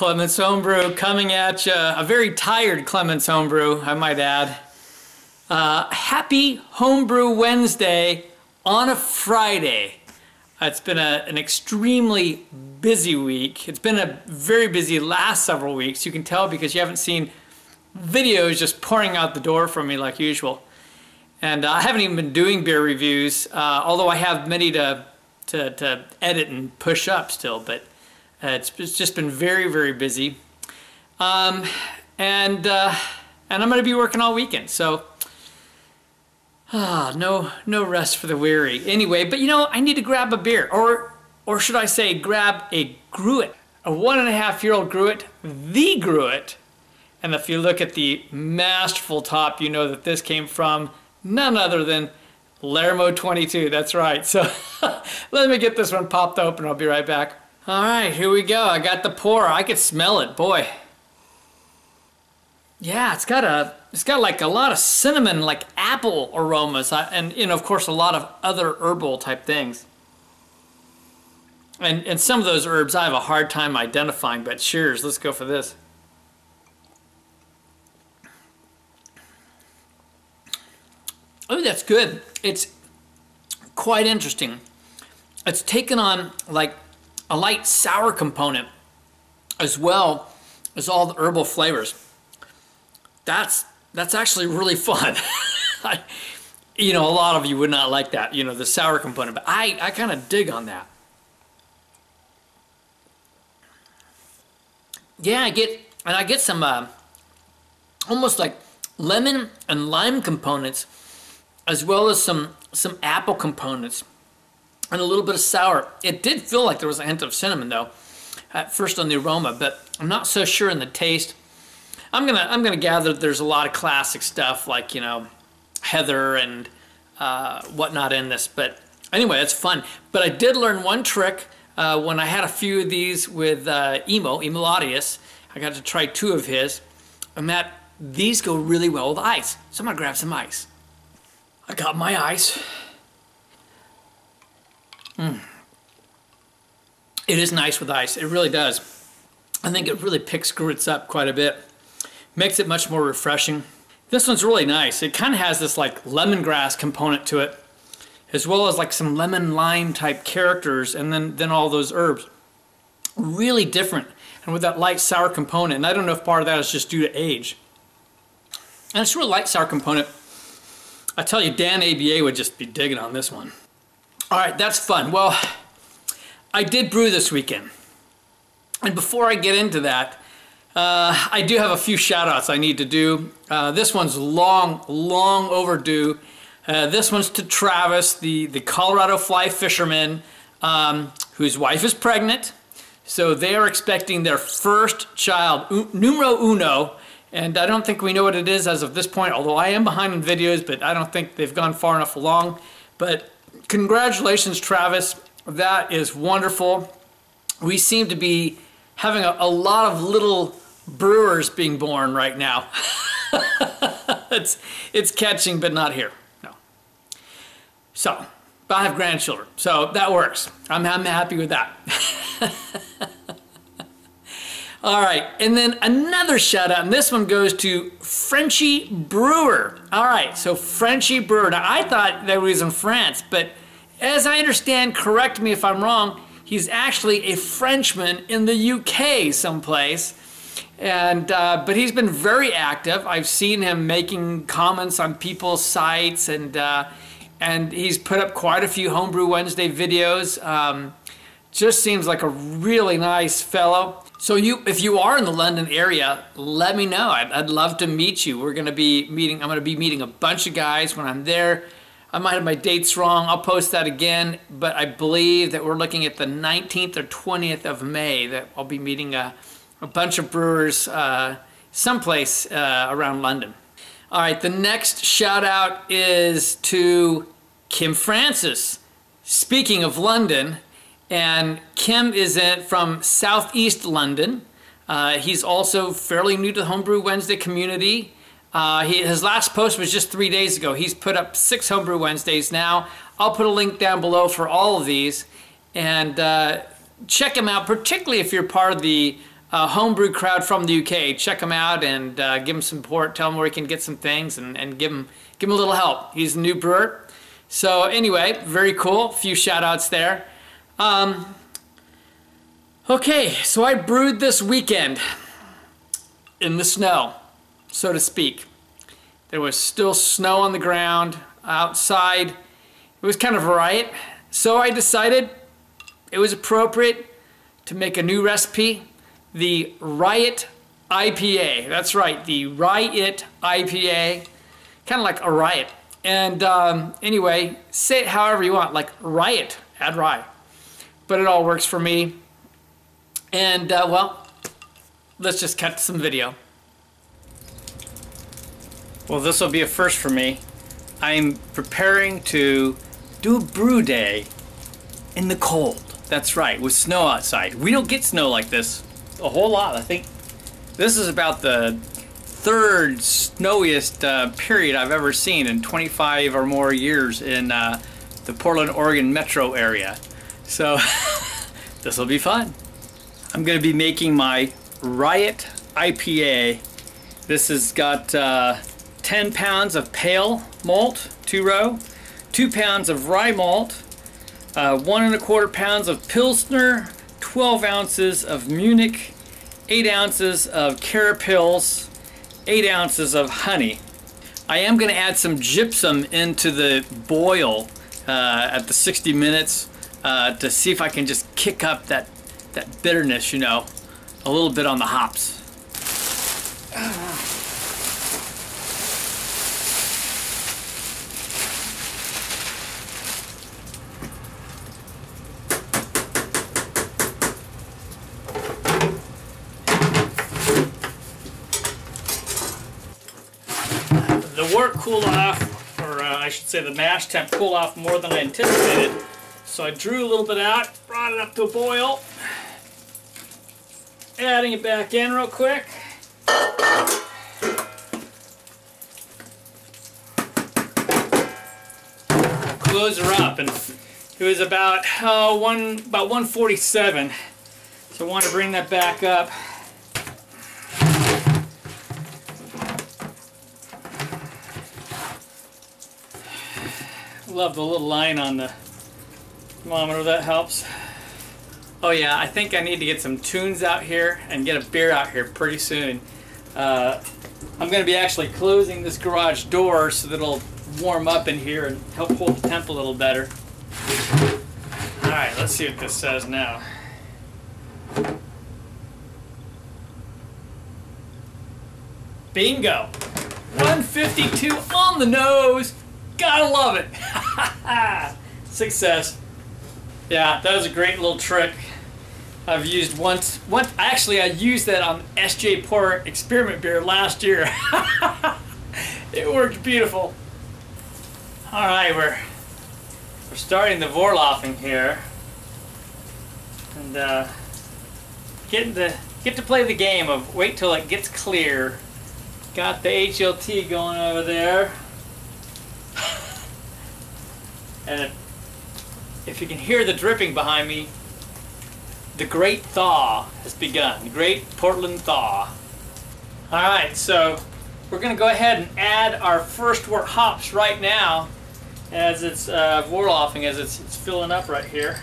Clement's Homebrew coming at you. A very tired Clement's Homebrew, I might add. Happy Homebrew Wednesday on a Friday. It's been an extremely busy week. It's been a very busy last several weeks. You can tell because you haven't seen videos just pouring out the door from me like usual. And I haven't even been doing beer reviews, although I have many to edit and push up still, but it's just been very, very busy. And I'm going to be working all weekend, so no rest for the weary. Anyway, but you know, I need to grab a beer, or should I say grab a Gruit, a 1.5-year-old Gruit, the Gruit. And if you look at the masterful top, you know that this came from none other than Larmo22, that's right. So let me get this one popped open, I'll be right back. All right, here we go. I got the pour. I could smell it, boy. Yeah, it's got like a lot of cinnamon, like apple aromas, and you know, of course, a lot of other herbal type things. And some of those herbs I have a hard time identifying, but cheers, let's go for this. Oh, that's good. It's quite interesting. It's taken on like a light sour component as well as all the herbal flavors. That's actually really fun. You know, a lot of you would not like that, you know, the sour component, but I kind of dig on that. Yeah, I get some almost like lemon and lime components, as well as some apple components and a little bit of sour. It did feel like there was a hint of cinnamon though, at first on the aroma, but I'm not so sure in the taste. I'm gonna gather that there's a lot of classic stuff like, you know, heather and whatnot in this. But anyway, it's fun. But I did learn one trick when I had a few of these with Emiladius. I got to try 2 of his, and that these go really well with ice. So I'm gonna grab some ice. I got my ice. It is nice with ice. It really does. I think it really picks Gruits up quite a bit. Makes it much more refreshing. This one's really nice. It kind of has this like lemongrass component to it, as well as like some lemon lime type characters, and then all those herbs. Really different, and with that light sour component. And I don't know if part of that is just due to age. And it's a really light sour component. I tell you, Dan ABA would just be digging on this one. All right, that's fun. Well, I did brew this weekend. And before I get into that, I do have a few shout outs I need to do. This one's long overdue. This one's to Tavis, the Colorado fly fisherman, whose wife is pregnant. So they are expecting their first child, numero uno. And I don't think we know what it is as of this point, although I am behind in videos, but I don't think they've gone far enough along. But congratulations, Tavis. That is wonderful. We seem to be having a lot of little brewers being born right now. It's catching, but not here. No. So, but I have grandchildren, so that works. I'm happy with that. All right, and then another shout out, and this one goes to Frenchy Brewer. All right, so Frenchy Brewer. Now, I thought that he was in France, but as I understand, correct me if I'm wrong, he's actually a Frenchman in the UK someplace. And but he's been very active. I've seen him making comments on people's sites, and he's put up quite a few Homebrew Wednesday videos. Just seems like a really nice fellow. So if you are in the London area, let me know. I'd love to meet you. I'm going to be meeting a bunch of guys when I'm there. I might have my dates wrong. I'll post that again, but I believe that we're looking at the 19th or 20th of May that I'll be meeting a bunch of brewers someplace around London. All right, the next shout out is to Kim Francis. Speaking of London, and Kim is from Southeast London. He's also fairly new to the Homebrew Wednesday community. His last post was just 3 days ago. He's put up 6 Homebrew Wednesdays now. I'll put a link down below for all of these. And check him out, particularly if you're part of the homebrew crowd from the UK. Check him out and give him some support. Tell him where he can get some things and give him a little help. He's a new brewer. So anyway, very cool. A few shout outs there. Okay, so I brewed this weekend in the snow, so to speak. There was still snow on the ground outside. It was kind of a riot. So I decided it was appropriate to make a new recipe, the Rye-It IPA. That's right, the Rye-It IPA, kind of like a riot. And anyway, say it however you want, like riot, add rye. But it all works for me. And well, let's just cut to some video. Well, this will be a first for me. I'm preparing to do a brew day in the cold. That's right, with snow outside. We don't get snow like this a whole lot. I think this is about the third snowiest period I've ever seen in 25 or more years in the Portland, Oregon metro area. So this will be fun. I'm going to be making my Rye-It IPA. This has got 10 pounds of pale malt, 2-row, 2 pounds of rye malt, 1 1/4 pounds of Pilsner, 12 ounces of Munich, 8 ounces of Carapils, 8 ounces of honey. I am going to add some gypsum into the boil at the 60 minutes to see if I can just kick up that bitterness, you know, a little bit on the hops. The wort cooled off, or I should say the mash temp cooled off more than I anticipated. So I drew a little bit out, brought it up to a boil, adding it back in real quick. Close her up, and it was about 147. So I want to bring that back up. Love the little line on the thermometer, that helps. Oh yeah, I think I need to get some tunes out here and get a beer out here pretty soon. I'm going to be actually closing this garage door so that it'll warm up in here and help hold the temp a little better. Alright, let's see what this says now. Bingo! 152 on the nose! Gotta love it! Success. Yeah, that was a great little trick. I've used once. Actually, I used that on S.J. Porter Experiment Beer last year. It worked beautiful. All right, we're starting the Vorlaufen here, and get to play the game of wait till it gets clear. Got the HLT going over there. And if you can hear the dripping behind me, the great thaw has begun. The great Portland thaw. Alright, so we're going to go ahead and add our first wort hops right now as it's Vorlaufen, as it's filling up right here.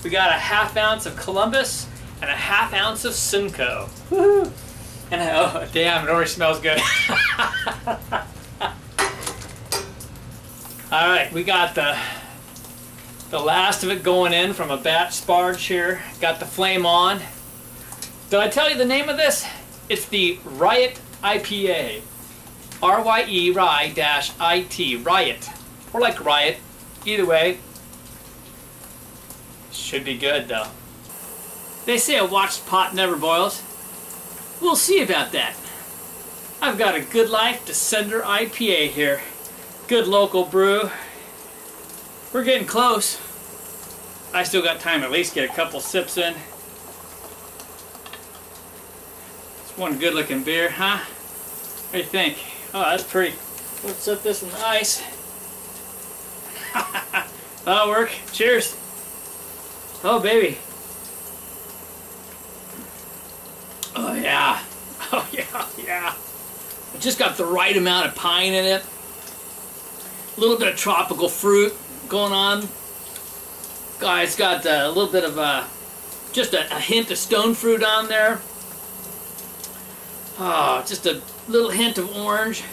We got a 1/2 ounce of Columbus and a 1/2 ounce of Simcoe. Woohoo! And oh damn, it already smells good. Alright, we got the last of it going in from a batch sparge here. Got the flame on. Did I tell you the name of this? It's the Rye-It IPA. R-Y-E, Rye-I-T, Rye-It. Or like Riot. Either way. Should be good though. They say a watched pot never boils. We'll see about that. I've got a Good Life Descender IPA here. Good local brew. We're getting close. I still got time to at least get a couple sips in. It's one good looking beer, huh? What do you think? Oh, that's pretty. Let's set this in the ice. That'll work. Cheers. Oh, baby. Oh yeah. Oh yeah, yeah. It just got the right amount of pine in it. A little bit of tropical fruit going on. It's got a little bit of just a hint of stone fruit on there. Oh, just a little hint of orange.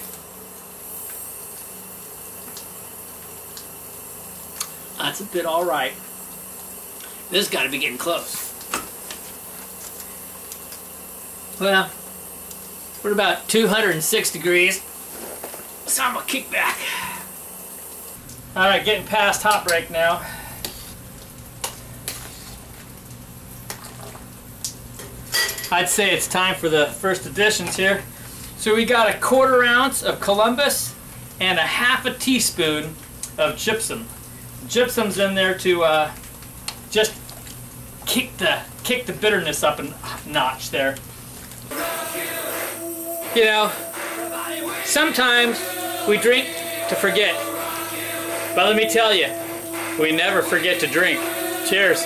That's a bit all right. This has got to be getting close. Well, we're about 206 degrees, so I'm gonna kick back. All right, getting past hot break now. I'd say it's time for the first additions here. So we got a 1/4 ounce of Columbus and a 1/2 teaspoon of gypsum. Gypsum's in there to just kick the bitterness up a notch there. You know, sometimes we drink to forget, but let me tell you, we never forget to drink. Cheers.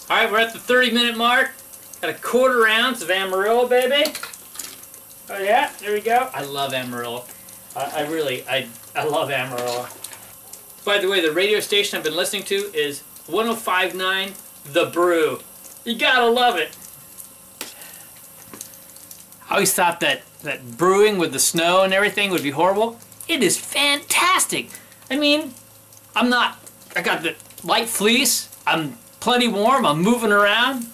All right, we're at the 30-minute mark. Got a 1/4 ounce of Amarillo, baby. Oh yeah, there we go. I love Amarillo. I love Amarillo. By the way, the radio station I've been listening to is 105.9 The Brew. You gotta love it. I always thought that brewing with the snow and everything would be horrible. It is fantastic. I mean, I got the light fleece. I'm plenty warm. I'm moving around.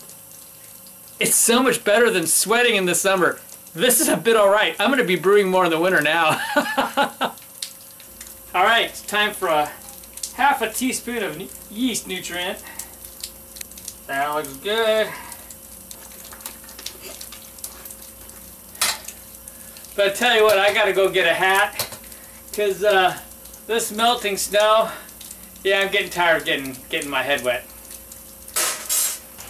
It's so much better than sweating in the summer. This is a bit all right. I'm going to be brewing more in the winter now. All right, it's time for a 1/2 teaspoon of yeast nutrient. That looks good. But I tell you what, I got to go get a hat because this melting snow, yeah, I'm getting tired of getting my head wet.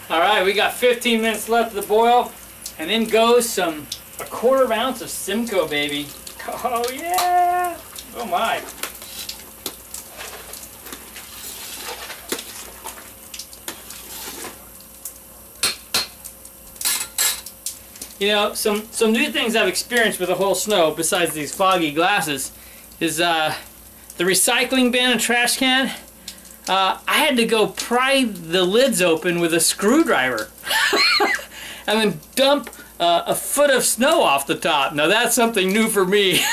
All right, we got 15 minutes left of the boil, and in goes a 1/4 ounce of Simcoe, baby. Oh yeah! Oh my! You know, some new things I've experienced with the whole snow, besides these foggy glasses, is the recycling bin and trash can. I had to go pry the lids open with a screwdriver and then dump a foot of snow off the top. Now that's something new for me.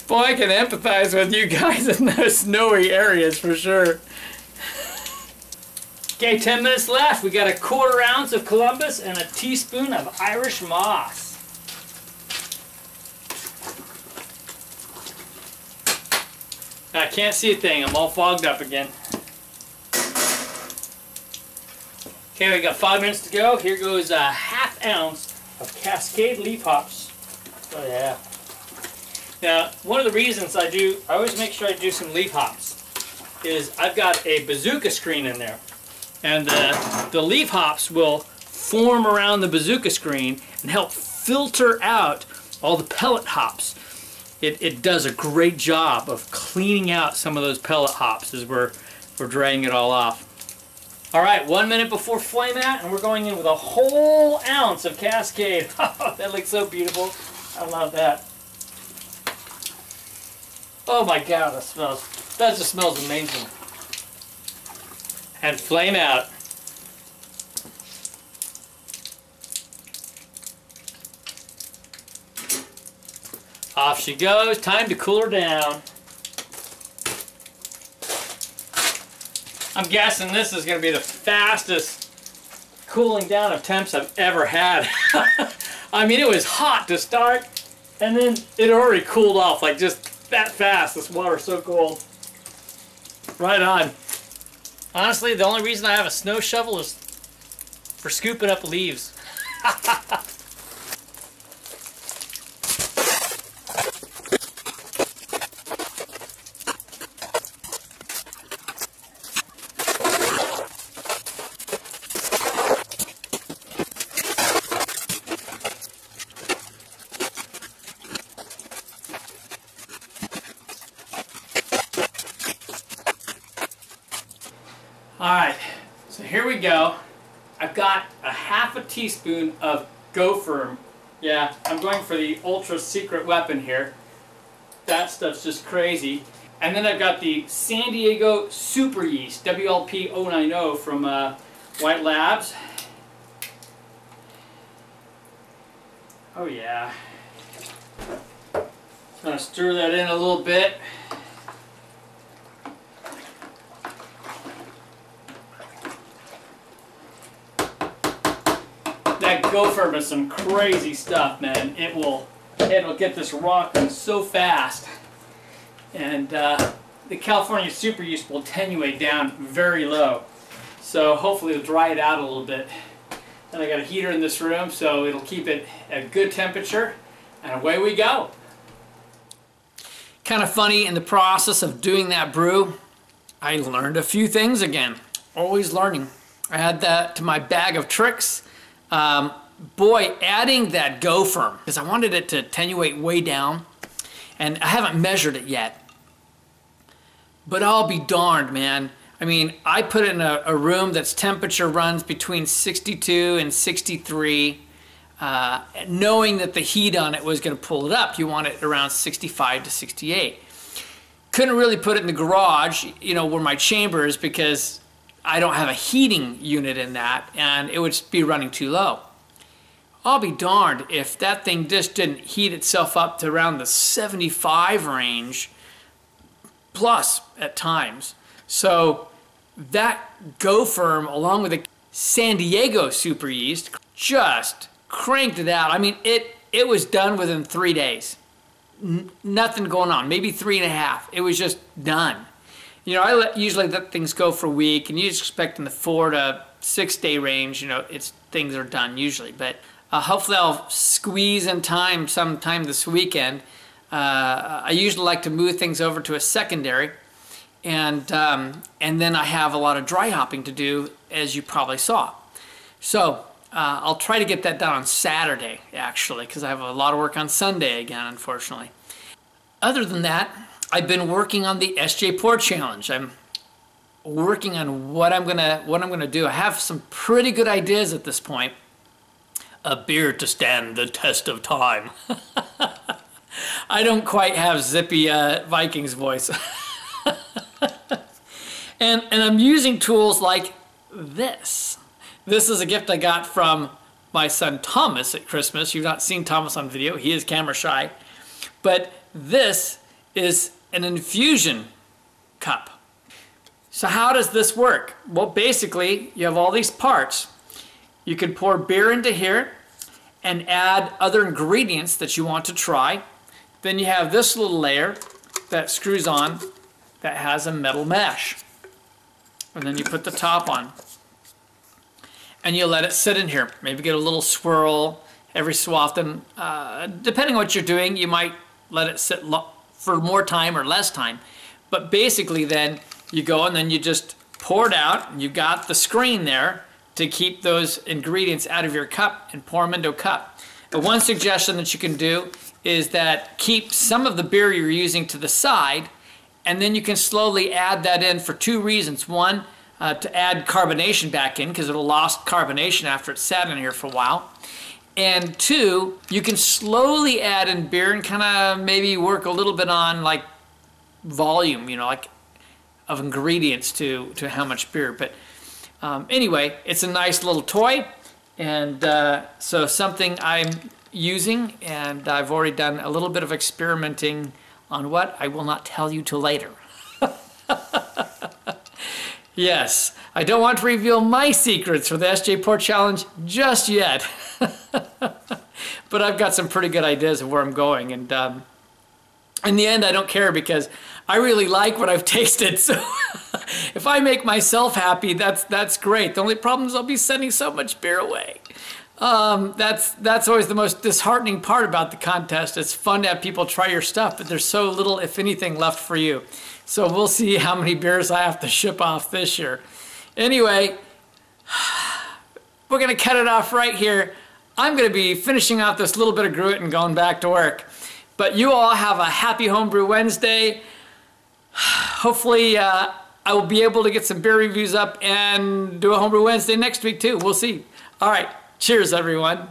Boy, I can empathize with you guys in those snowy areas for sure. Okay, 10 minutes left. We got a 1/4 ounce of Columbus and a teaspoon of Irish moss. I can't see a thing. I'm all fogged up again. Okay, we got 5 minutes to go. Here goes a 1/2 ounce of Cascade leaf hops. Oh yeah. Now, one of the reasons I always make sure I do some leaf hops is I've got a bazooka screen in there. And the leaf hops will form around the bazooka screen and help filter out all the pellet hops. It does a great job of cleaning out some of those pellet hops as we're draining it all off. All right, 1 minute before flame out, and we're going in with a whole ounce of Cascade. That looks so beautiful. I love that. Oh my God, that just smells amazing. And flame out. Off she goes. Time to cool her down. I'm guessing this is going to be the fastest cooling down of temps I've ever had. I mean, it was hot to start, and then it already cooled off like just that fast. This water's so cold. Right on. Honestly, the only reason I have a snow shovel is for scooping up leaves. Alright, so here we go. I've got a half a teaspoon of Go-Firm. Yeah, I'm going for the ultra secret weapon here. That stuff's just crazy. And then I've got the San Diego Super Yeast, WLP090 from White Labs. Oh yeah. Just gonna stir that in a little bit. That Go-Firm is some crazy stuff, man. It'll get this rocking so fast. And the California Super Yeast will attenuate down very low. So hopefully it'll dry it out a little bit. And I got a heater in this room, so it'll keep it at good temperature. And away we go. Kind of funny, in the process of doing that brew, I learned a few things again. Always learning. I add that to my bag of tricks. Boy, adding that Go-Firm, because I wanted it to attenuate way down, and I haven't measured it yet. But I'll be darned, man. I mean, I put it in a room that's temperature runs between 62 and 63, knowing that the heat on it was going to pull it up. You want it around 65 to 68. Couldn't really put it in the garage, you know, where my chamber is, because I don't have a heating unit in that, and it would be running too low. I'll be darned if that thing just didn't heat itself up to around the 75 range, plus at times. So that Go-Firm, along with the San Diego Super Yeast, just cranked it out. I mean, it was done within 3 days. Nothing going on, maybe 3.5. It was just done. You know, I usually let things go for a week, and you just expect in the 4 to 6 day range, you know, things are done usually. But hopefully I'll squeeze in time sometime this weekend. I usually like to move things over to a secondary, and then I have a lot of dry hopping to do, as you probably saw. So I'll try to get that done on Saturday, actually, because I have a lot of work on Sunday again, unfortunately. Other than that, I've been working on the SJ Pour Challenge. I'm working on what I'm gonna do. I have some pretty good ideas at this point. A beer to stand the test of time. I don't quite have zippy Vikings voice. and I'm using tools like this. This is a gift I got from my son Thomas at Christmas. You've not seen Thomas on video. He is camera shy. But this is an infusion cup. So how does this work? Well, basically, you have all these parts. You can pour beer into here and add other ingredients that you want to try. Then you have this little layer that screws on that has a metal mesh. And then you put the top on. And you let it sit in here. Maybe get a little swirl every so often. Depending on what you're doing, you might let it sit for more time or less time. But basically then you go and then you just pour it out, and you've got the screen there to keep those ingredients out of your cup and pour them into a cup. But one suggestion that you can do is that keep some of the beer you're using to the side, and then you can slowly add that in for two reasons. One, to add carbonation back in, because it'll lost carbonation after it's sat in here for a while. And two, you can slowly add in beer and kind of maybe work a little bit on like volume, you know, like of ingredients to how much beer. But anyway, it's a nice little toy, and so something I'm using, and I've already done a little bit of experimenting on what I will not tell you till later. Yes, I don't want to reveal my secrets for the SJ Pour Challenge just yet. But I've got some pretty good ideas of where I'm going, and in the end I don't care, because I really like what I've tasted. So if I make myself happy, that's great. The only problem is I'll be sending so much beer away. That's always the most disheartening part about the contest. It's fun to have people try your stuff, but there's so little, if anything, left for you. So we'll see how many beers I have to ship off this year. Anyway, we're gonna cut it off right here. I'm gonna be finishing out this little bit of Gruit and going back to work. But you all have a happy Homebrew Wednesday. Hopefully I will be able to get some beer reviews up and do a Homebrew Wednesday next week too. We'll see. All right. Cheers, everyone.